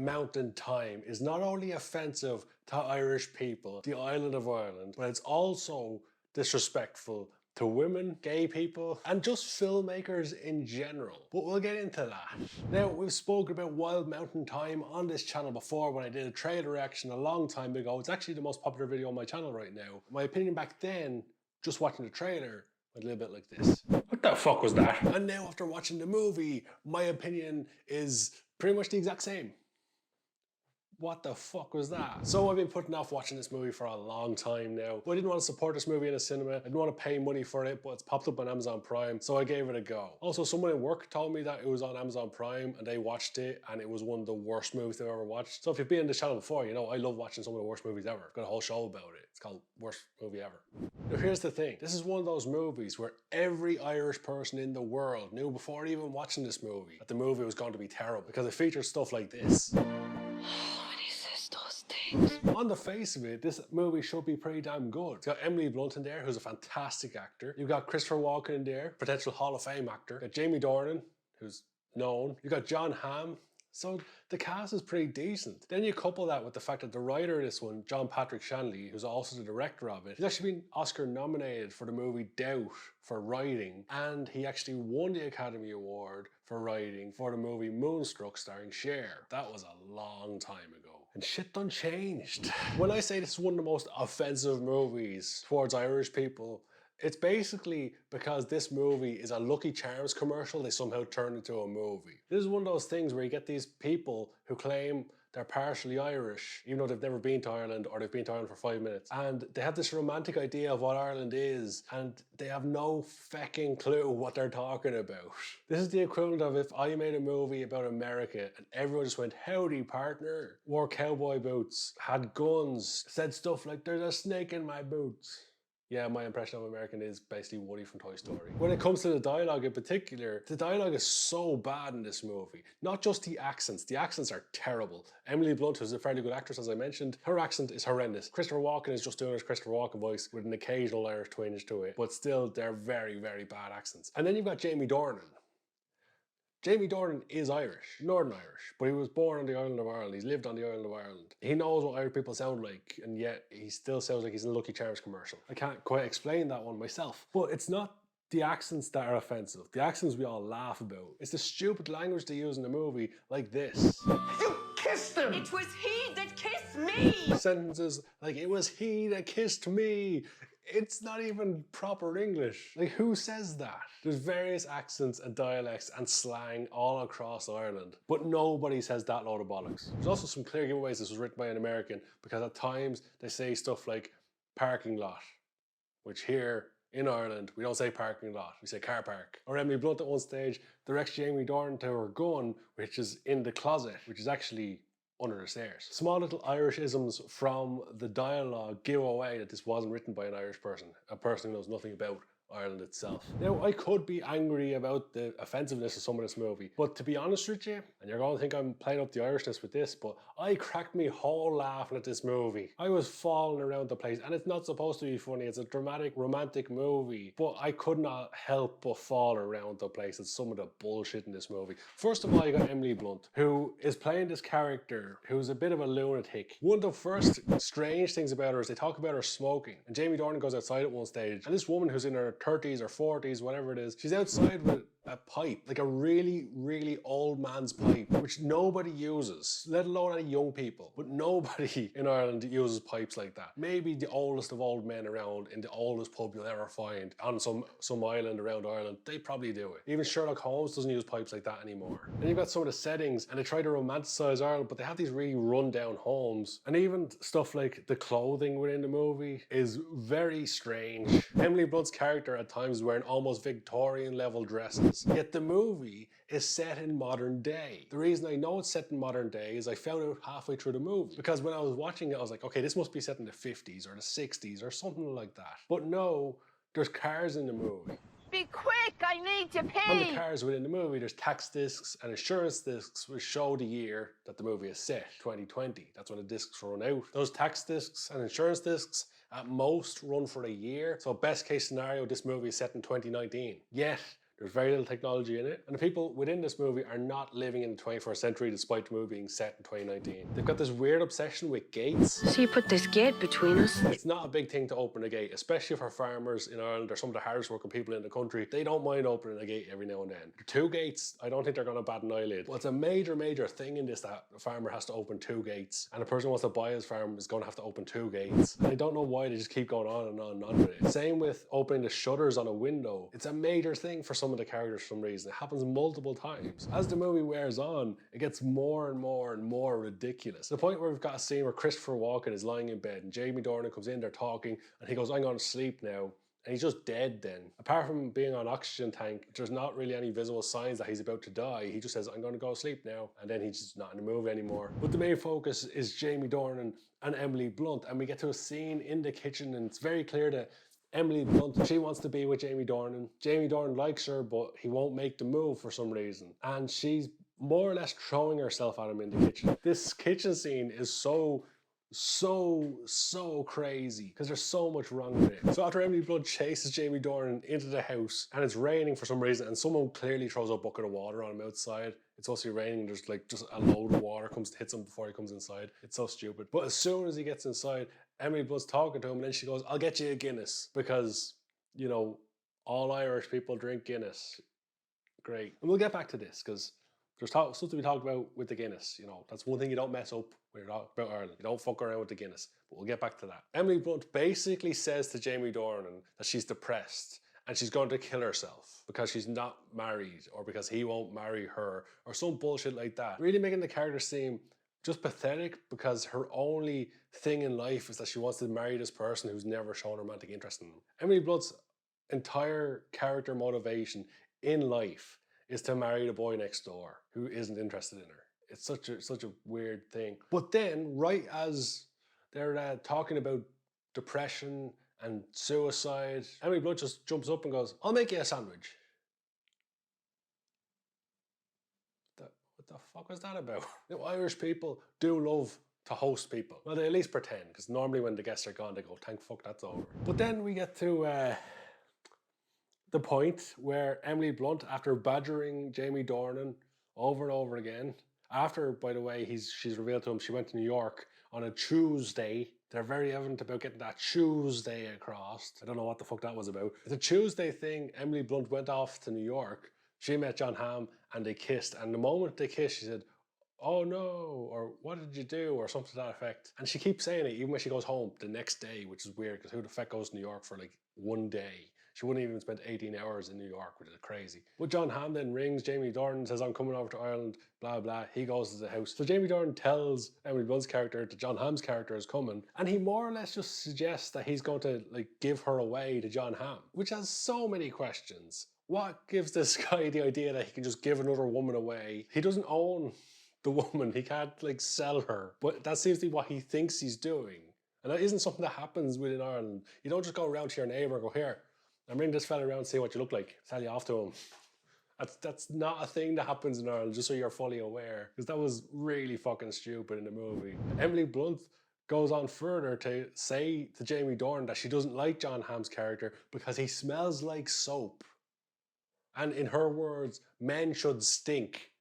Mountain Thyme is not only offensive to Irish people, the island of Ireland, but it's also disrespectful to women, gay people, and just filmmakers in general. But we'll get into that. Now, we've spoken about Wild Mountain Thyme on this channel before when I did a trailer reaction a long time ago. It's actually the most popular video on my channel right now. My opinion back then, just watching the trailer, went a little bit like this. What the fuck was that? And now after watching the movie, my opinion is pretty much the exact same. What the fuck was that? So I've been putting off watching this movie for a long time now. I didn't want to support this movie in a cinema. I didn't want to pay money for it, but it's popped up on Amazon Prime, so I gave it a go. Also, someone in work told me that it was on Amazon Prime and they watched it and it was one of the worst movies they've ever watched. So if you've been in this channel before, you know I love watching some of the worst movies ever. I've got a whole show about it. It's called Worst Movie Ever. Now here's the thing. This is one of those movies where every Irish person in the world knew before even watching this movie that the movie was going to be terrible because it features stuff like this. On the face of it, this movie should be pretty damn good. It's got Emily Blunt in there, who's a fantastic actor. You've got Christopher Walken in there, potential Hall of Fame actor. You've got Jamie Dornan, who's known. You've got John Hamm. So the cast is pretty decent. Then you couple that with the fact that the writer of this one, John Patrick Shanley, who's also the director of it, he's actually been Oscar nominated for the movie Doubt for writing, and he actually won the Academy Award for writing for the movie Moonstruck starring Cher. That was a long time ago. And shit done changed. When I say this is one of the most offensive movies towards Irish people, it's basically because this movie is a Lucky Charms commercial they somehow turned into a movie. This is one of those things where you get these people who claim they're partially Irish, even though they've never been to Ireland or they've been to Ireland for 5 minutes. And they have this romantic idea of what Ireland is, and they have no fucking clue what they're talking about. This is the equivalent of if I made a movie about America and everyone just went, howdy partner, wore cowboy boots, had guns, said stuff like, there's a snake in my boots. Yeah, my impression of American is basically Woody from Toy Story. When it comes to the dialogue in particular, the dialogue is so bad in this movie. Not just the accents are terrible. Emily Blunt, who's a fairly good actress as I mentioned, her accent is horrendous. Christopher Walken is just doing his Christopher Walken voice with an occasional Irish twinge to it, but still they're very, very bad accents. And then you've got Jamie Dornan. Jamie Dornan is Irish, Northern Irish, but he was born on the island of Ireland. He's lived on the island of Ireland. He knows what Irish people sound like, and yet he still sounds like he's in a Lucky Charms commercial. I can't quite explain that one myself. But it's not the accents that are offensive. The accents we all laugh about. It's the stupid language they use in the movie, like this. You kissed him! It was he that kissed me! Sentences like, it was he that kissed me. It's not even proper English. Like, who says that? There's various accents and dialects and slang all across Ireland, but nobody says that load of bollocks. There's also some clear giveaways this was written by an American, because at times they say stuff like parking lot, which here in Ireland, we don't say parking lot, we say car park. Or Emily Blunt at one stage directs Jamie Dornan to her gun, which is in the closet, which is actually under the stairs. Small little Irish isms from the dialogue give away that this wasn't written by an Irish person, a person who knows nothing about Ireland itself. Now, I could be angry about the offensiveness of some of this movie, but to be honest with you, and you're going to think I'm playing up the Irishness with this, but I cracked me whole laughing at this movie. I was falling around the place, and it's not supposed to be funny. It's a dramatic, romantic movie, but I could not help but fall around the place at some of the bullshit in this movie. First of all, you got Emily Blunt, who is playing this character who's a bit of a lunatic. One of the first strange things about her is they talk about her smoking, and Jamie Dornan goes outside at one stage, and this woman who's in her 30s or 40s, whatever it is, she's outside with a pipe, like a really, really old man's pipe, which nobody uses, let alone any young people. But nobody in Ireland uses pipes like that. Maybe the oldest of old men around in the oldest pub you'll ever find on some island around Ireland, they probably do it. Even Sherlock Holmes doesn't use pipes like that anymore. And you've got some of the settings, and they try to romanticize Ireland, but they have these really run-down homes. And even stuff like the clothing within the movie is very strange. Emily Blunt's character at times is wearing almost Victorian level dresses. Yet the movie is set in modern day. The reason I know it's set in modern day is I found out halfway through the movie. Because when I was watching it, I was like, okay, this must be set in the 50s or the 60s or something like that. But no, there's cars in the movie. Be quick, I need to pee! On the cars within the movie, there's tax discs and insurance discs which show the year that the movie is set, 2020. That's when the discs run out. Those tax discs and insurance discs at most run for a year. So best case scenario, this movie is set in 2019. Yet, There's very little technology in it. And the people within this movie are not living in the 21st century despite the movie being set in 2019. They've got this weird obsession with gates. So you put this gate between us? It's not a big thing to open a gate, especially for farmers in Ireland or some of the hardest working people in the country. They don't mind opening a gate every now and then. The 2 gates, I don't think they're going to bat an eyelid. Well, it's a major thing in this that a farmer has to open 2 gates, and a person who wants to buy his farm is going to have to open 2 gates. And I don't know why they just keep going on and on and on with it. Same with opening the shutters on a window. It's a major thing for some of the characters for some reason. It happens multiple times. As the movie wears on, it gets more and more ridiculous. To the point where we've got a scene where Christopher Walken is lying in bed and Jamie Dornan comes in, they're talking, and he goes, "I'm going to sleep now." And he's just dead then. Apart from being on oxygen tank, there's not really any visible signs that he's about to die. He just says, "I'm going to go to sleep now." And then he's just not in the movie anymore. But the main focus is Jamie Dornan and Emily Blunt. And we get to a scene in the kitchen, and it's very clear that Emily Blunt, she wants to be with Jamie Dornan. Jamie Dornan likes her, but he won't make the move for some reason. And she's more or less throwing herself at him in the kitchen. This kitchen scene is so crazy because there's so much wrong with it. So after Emily Blunt chases Jamie Dornan into the house and it's raining for some reason and someone clearly throws a bucket of water on him outside. It's supposed to be raining, there's like just a load of water hits him before he comes inside. It's so stupid. But as soon as he gets inside, Emily Blunt's talking to him and then she goes, "I'll get you a Guinness," because, you know, all Irish people drink Guinness. Great. And we'll get back to this because there's stuff to be talked about with the Guinness. You know, that's one thing you don't mess up when you're talking about Ireland. You don't fuck around with the Guinness. But we'll get back to that. Emily Blunt basically says to Jamie Dornan that she's depressed and she's going to kill herself because she's not married or because he won't marry her or some bullshit like that. Really making the character seem just pathetic because her only thing in life is that she wants to marry this person who's never shown romantic interest in them. Emily Blunt's entire character motivation in life is to marry the boy next door who isn't interested in her. It's such a weird thing. But then, right as they're talking about depression and suicide, Emily Blunt just jumps up and goes, "I'll make you a sandwich." What the fuck was that about? You know, Irish people do love to host people. Well, they at least pretend, because normally when the guests are gone, they go, "Thank fuck that's over." But then we get to the point where Emily Blunt, after badgering Jamie Dornan over and over again, after, by the way, she's revealed to him she went to New York on a Tuesday. They're very evident about getting that Tuesday across. I don't know what the fuck that was about. It's a Tuesday thing. Emily Blunt went off to New York. She met John Hamm and they kissed. And the moment they kissed, she said, "Oh no," or "What did you do?" or something to that effect. And she keeps saying it even when she goes home the next day, which is weird because who the fuck goes to New York for like one day? She wouldn't even spend 18 hours in New York, which is crazy. But John Hamm then rings Jamie Dornan, says, "I'm coming over to Ireland," blah, blah. He goes to the house. So Jamie Dornan tells Emily Blunt's character that John Hamm's character is coming. And he more or less just suggests that he's going to like give her away to John Hamm, which has so many questions. What gives this guy the idea that he can just give another woman away? He doesn't own the woman. He can't like sell her. But that seems to be what he thinks he's doing. And that isn't something that happens within Ireland. You don't just go around to your neighbour and go, "Here, and bring this fella around and see what you look like. Sell you off to him." That's not a thing that happens in Ireland, just so you're fully aware. Because that was really fucking stupid in the movie. Emily Blunt goes on further to say to Jamie Dornan that she doesn't like John Hamm's character because he smells like soap. And in her words, men should stink.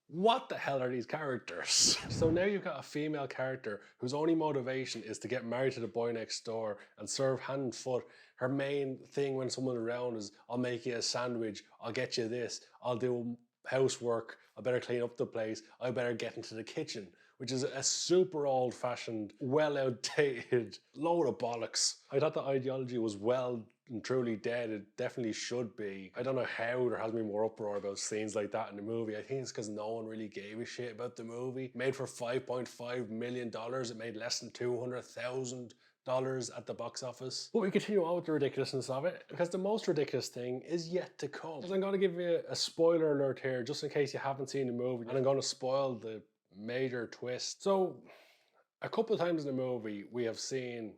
What the hell are these characters? So now you've got a female character whose only motivation is to get married to the boy next door and serve hand and foot. Her main thing when someone's around is, "I'll make you a sandwich, I'll get you this, I'll do housework, I better clean up the place, I better get into the kitchen," which is a super old-fashioned, well outdated load of bollocks. I thought the ideology was well and truly dead. It definitely should be. I don't know how there hasn't been more uproar about scenes like that in the movie. I think it's because no one really gave a shit about the movie. It made for $5.5 million. It made less than $200,000 at the box office. But we continue on with the ridiculousness of it, because the most ridiculous thing is yet to come. So I'm going to give you a spoiler alert here, just in case you haven't seen the movie, and I'm going to spoil the major twist. So, a couple of times in the movie, we have seen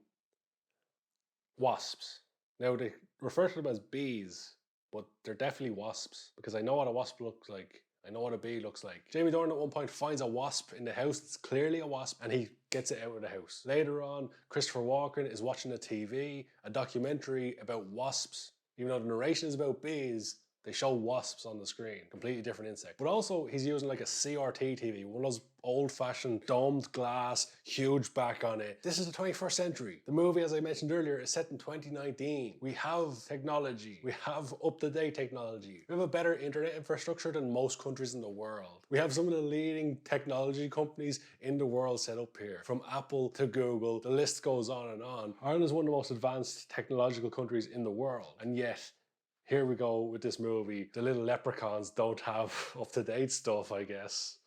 wasps. Now, they refer to them as bees, but they're definitely wasps, because I know what a wasp looks like. I know what a bee looks like. Jamie Dornan at one point finds a wasp in the house. It's clearly a wasp, and he gets it out of the house. Later on, Christopher Walken is watching a TV, a documentary about wasps. Even though the narration is about bees, they show wasps on the screen. Completely different insect. But also, he's using like a CRT TV, one of those old-fashioned domed glass, huge back on it. This is the 21st century. The movie, as I mentioned earlier, is set in 2019. We have technology. We have up-to-date technology. We have a better internet infrastructure than most countries in the world. We have some of the leading technology companies in the world set up here. From Apple to Google, the list goes on and on. Ireland is one of the most advanced technological countries in the world. And yet, here we go with this movie. The little leprechauns don't have up-to-date stuff, I guess,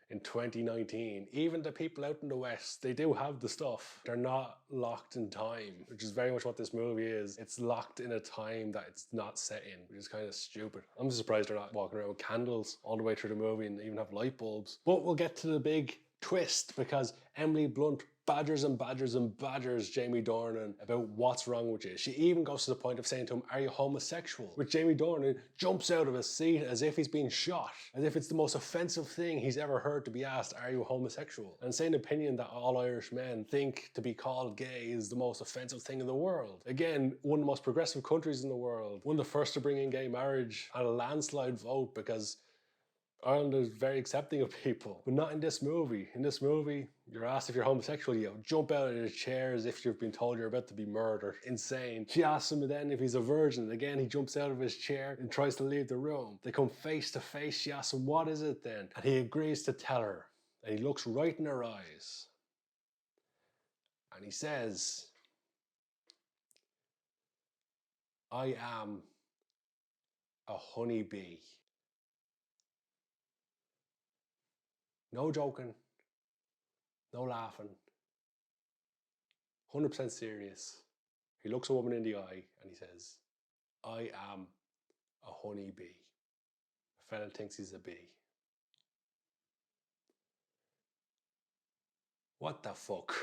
in 2019. Even the people out in the West, they do have the stuff. They're not locked in time, which is very much what this movie is. It's locked in a time that it's not set in, which is kind of stupid. I'm surprised they're not walking around with candles all the way through the movie and even have light bulbs. But we'll get to the big twist, because Emily Blunt badgers and badgers and badgers Jamie Dornan about what's wrong with you. She even goes to the point of saying to him, "Are you homosexual?" Which Jamie Dornan jumps out of his seat as if he's being shot, as if it's the most offensive thing he's ever heard to be asked, "Are you homosexual?" And saying an opinion that all Irish men think to be called gay is the most offensive thing in the world. Again, one of the most progressive countries in the world, one of the first to bring in gay marriage on a landslide vote, because Ireland is very accepting of people, but not in this movie. In this movie, you're asked if you're homosexual, you jump out of the chair as if you've been told you're about to be murdered. Insane. She asks him then if he's a virgin. Again, he jumps out of his chair and tries to leave the room. They come face to face. She asks him, "What is it then?" And he agrees to tell her. And he looks right in her eyes. And he says, "I am a honeybee." No joking, no laughing, 100% serious. He looks a woman in the eye and he says, "I am a honeybee." A fella thinks he's a bee. What the fuck?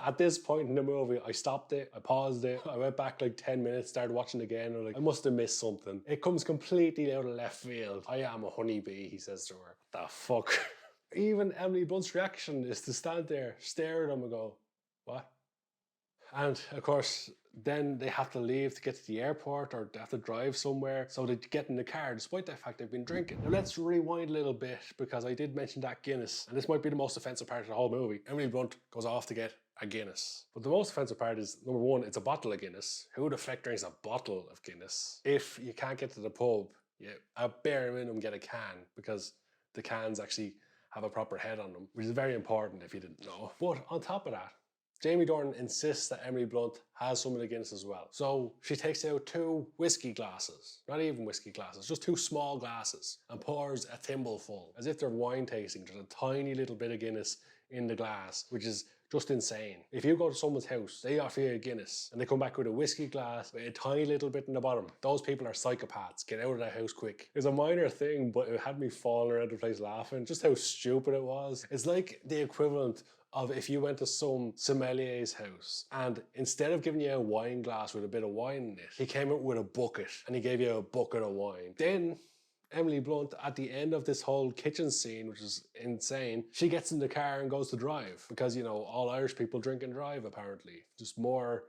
At this point in the movie, I stopped it, I paused it, I went back like 10 minutes, started watching again, and I must have missed something. It comes completely out of left field. "I am a honeybee," he says to her. What the fuck? Even Emily Blunt's reaction is to stand there, stare at him and go, "What?" And of course, then they have to leave to get to the airport, or they have to drive somewhere, so they get in the car despite the fact they've been drinking. Now let's rewind a little bit, because I did mention that Guinness, and this might be the most offensive part of the whole movie. Emily Blunt goes off to get a Guinness. But the most offensive part is, number one, it's a bottle of Guinness. Who the fuck drinks a bottle of Guinness? If you can't get to the pub, you at bare minimum get a can, because the cans actually have a proper head on them, which is very important if you didn't know. But on top of that, Jamie Dornan insists that Emily Blunt has some of the Guinness as well. So she takes out 2 whiskey glasses, not even whiskey glasses, just 2 small glasses, and pours a thimble full, as if they're wine tasting. There's a tiny little bit of Guinness in the glass, which is just insane. If you go to someone's house, they offer you a Guinness, and they come back with a whiskey glass with a tiny little bit in the bottom. Those people are psychopaths. Get out of that house quick. It's a minor thing, but it had me falling around the place laughing, just how stupid it was. It's like the equivalent of if you went to some sommelier's house, and instead of giving you a wine glass with a bit of wine in it, he came out with a bucket, and he gave you a bucket of wine. Then Emily Blunt, at the end of this whole kitchen scene, which is insane, she gets in the car and goes to drive, because, you know, all Irish people drink and drive, apparently. Just more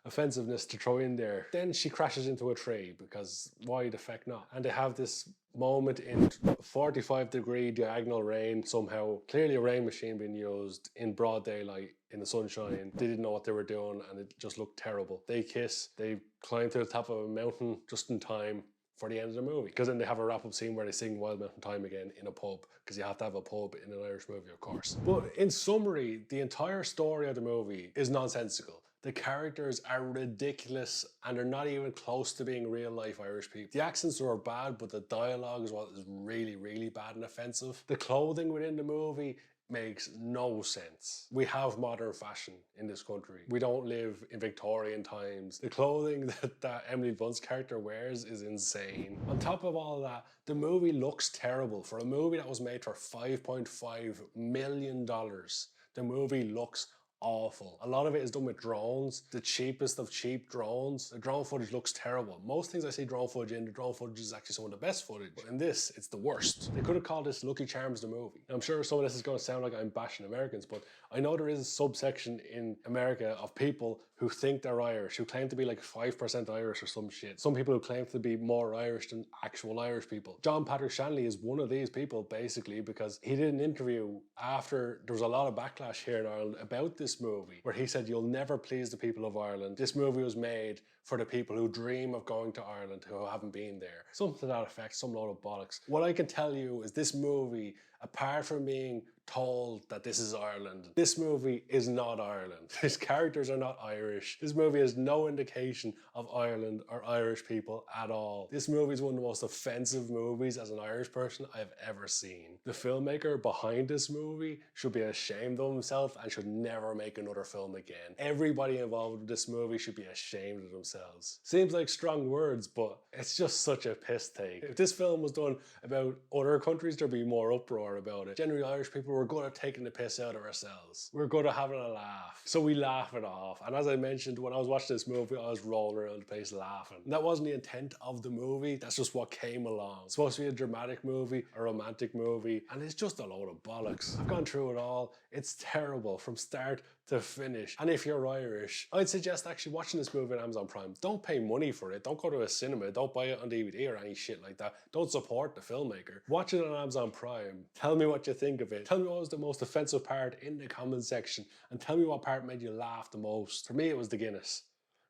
offensiveness to throw in there. Then she crashes into a tree, because why the feck not? And they have this moment in 45-degree diagonal rain somehow. Clearly a rain machine being used in broad daylight in the sunshine. They didn't know what they were doing, and it just looked terrible. They kiss, they climb to the top of a mountain just in time for the end of the movie, because then they have a wrap-up scene where they sing Wild Mountain Thyme again in a pub, because you have to have a pub in an Irish movie, of course. But in summary, the entire story of the movie is nonsensical. The characters are ridiculous, and they're not even close to being real-life Irish people. The accents are bad, but the dialogue is what is really, really bad and offensive. The clothing within the movie makes no sense. We have modern fashion in this country. We don't live in Victorian times. The clothing that Emily Blunt's character wears is insane. On top of all that, the movie looks terrible. For a movie that was made for $5.5 million, the movie looks awful. A lot of it is done with drones, the cheapest of cheap drones. The drone footage looks terrible. Most things I see drone footage in, the drone footage is actually some of the best footage. But in this, it's the worst. They could have called this Lucky Charms the movie. Now, I'm sure some of this is going to sound like I'm bashing Americans, but I know there is a subsection in America of people who think they're Irish, who claim to be like 5% Irish or some shit. Some people who claim to be more Irish than actual Irish people. John Patrick Shanley is one of these people, basically, because he did an interview after there was a lot of backlash here in Ireland about this movie, where he said, "You'll never please the people of Ireland. This movie was made for the people who dream of going to Ireland, who haven't been there." Something to that effect, some load of bollocks. What I can tell you is this movie, apart from being told that this is Ireland, this movie is not Ireland. His characters are not Irish. This movie has no indication of Ireland or Irish people at all. This movie is one of the most offensive movies as an Irish person I've ever seen. The filmmaker behind this movie should be ashamed of himself and should never make another film again. Everybody involved with this movie should be ashamed of themselves. Seems like strong words, but it's just such a piss take. If this film was done about other countries, there'd be more uproar about it. Generally, Irish people, we're good at taking the piss out of ourselves. We're good at having a laugh. So we laugh it off. And as I mentioned, when I was watching this movie, I was rolling around the place laughing. And that wasn't the intent of the movie. That's just what came along. It's supposed to be a dramatic movie, a romantic movie, and it's just a load of bollocks. I've gone through it all. It's terrible from start to finish. And if you're Irish, I'd suggest actually watching this movie on Amazon Prime. Don't pay money for it. Don't go to a cinema. Don't buy it on DVD or any shit like that. Don't support the filmmaker. Watch it on Amazon Prime. Tell me what you think of it. Tell me what was the most offensive part in the comment section, and tell me what part made you laugh the most. For me, it was the Guinness,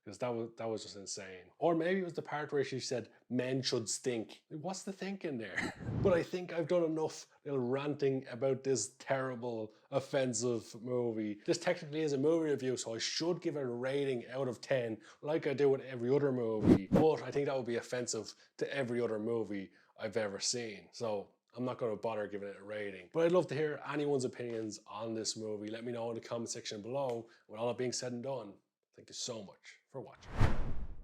because that was just insane. Or maybe it was the part where she said men should stink. What's the thinking there? But I think I've done enough little ranting about this terrible, offensive movie. This technically is a movie review, so I should give it a rating out of 10, like I do with every other movie. But I think that would be offensive to every other movie I've ever seen. So I'm not going to bother giving it a rating. But I'd love to hear anyone's opinions on this movie. Let me know in the comment section below. With all that being said and done, thank you so much for watching.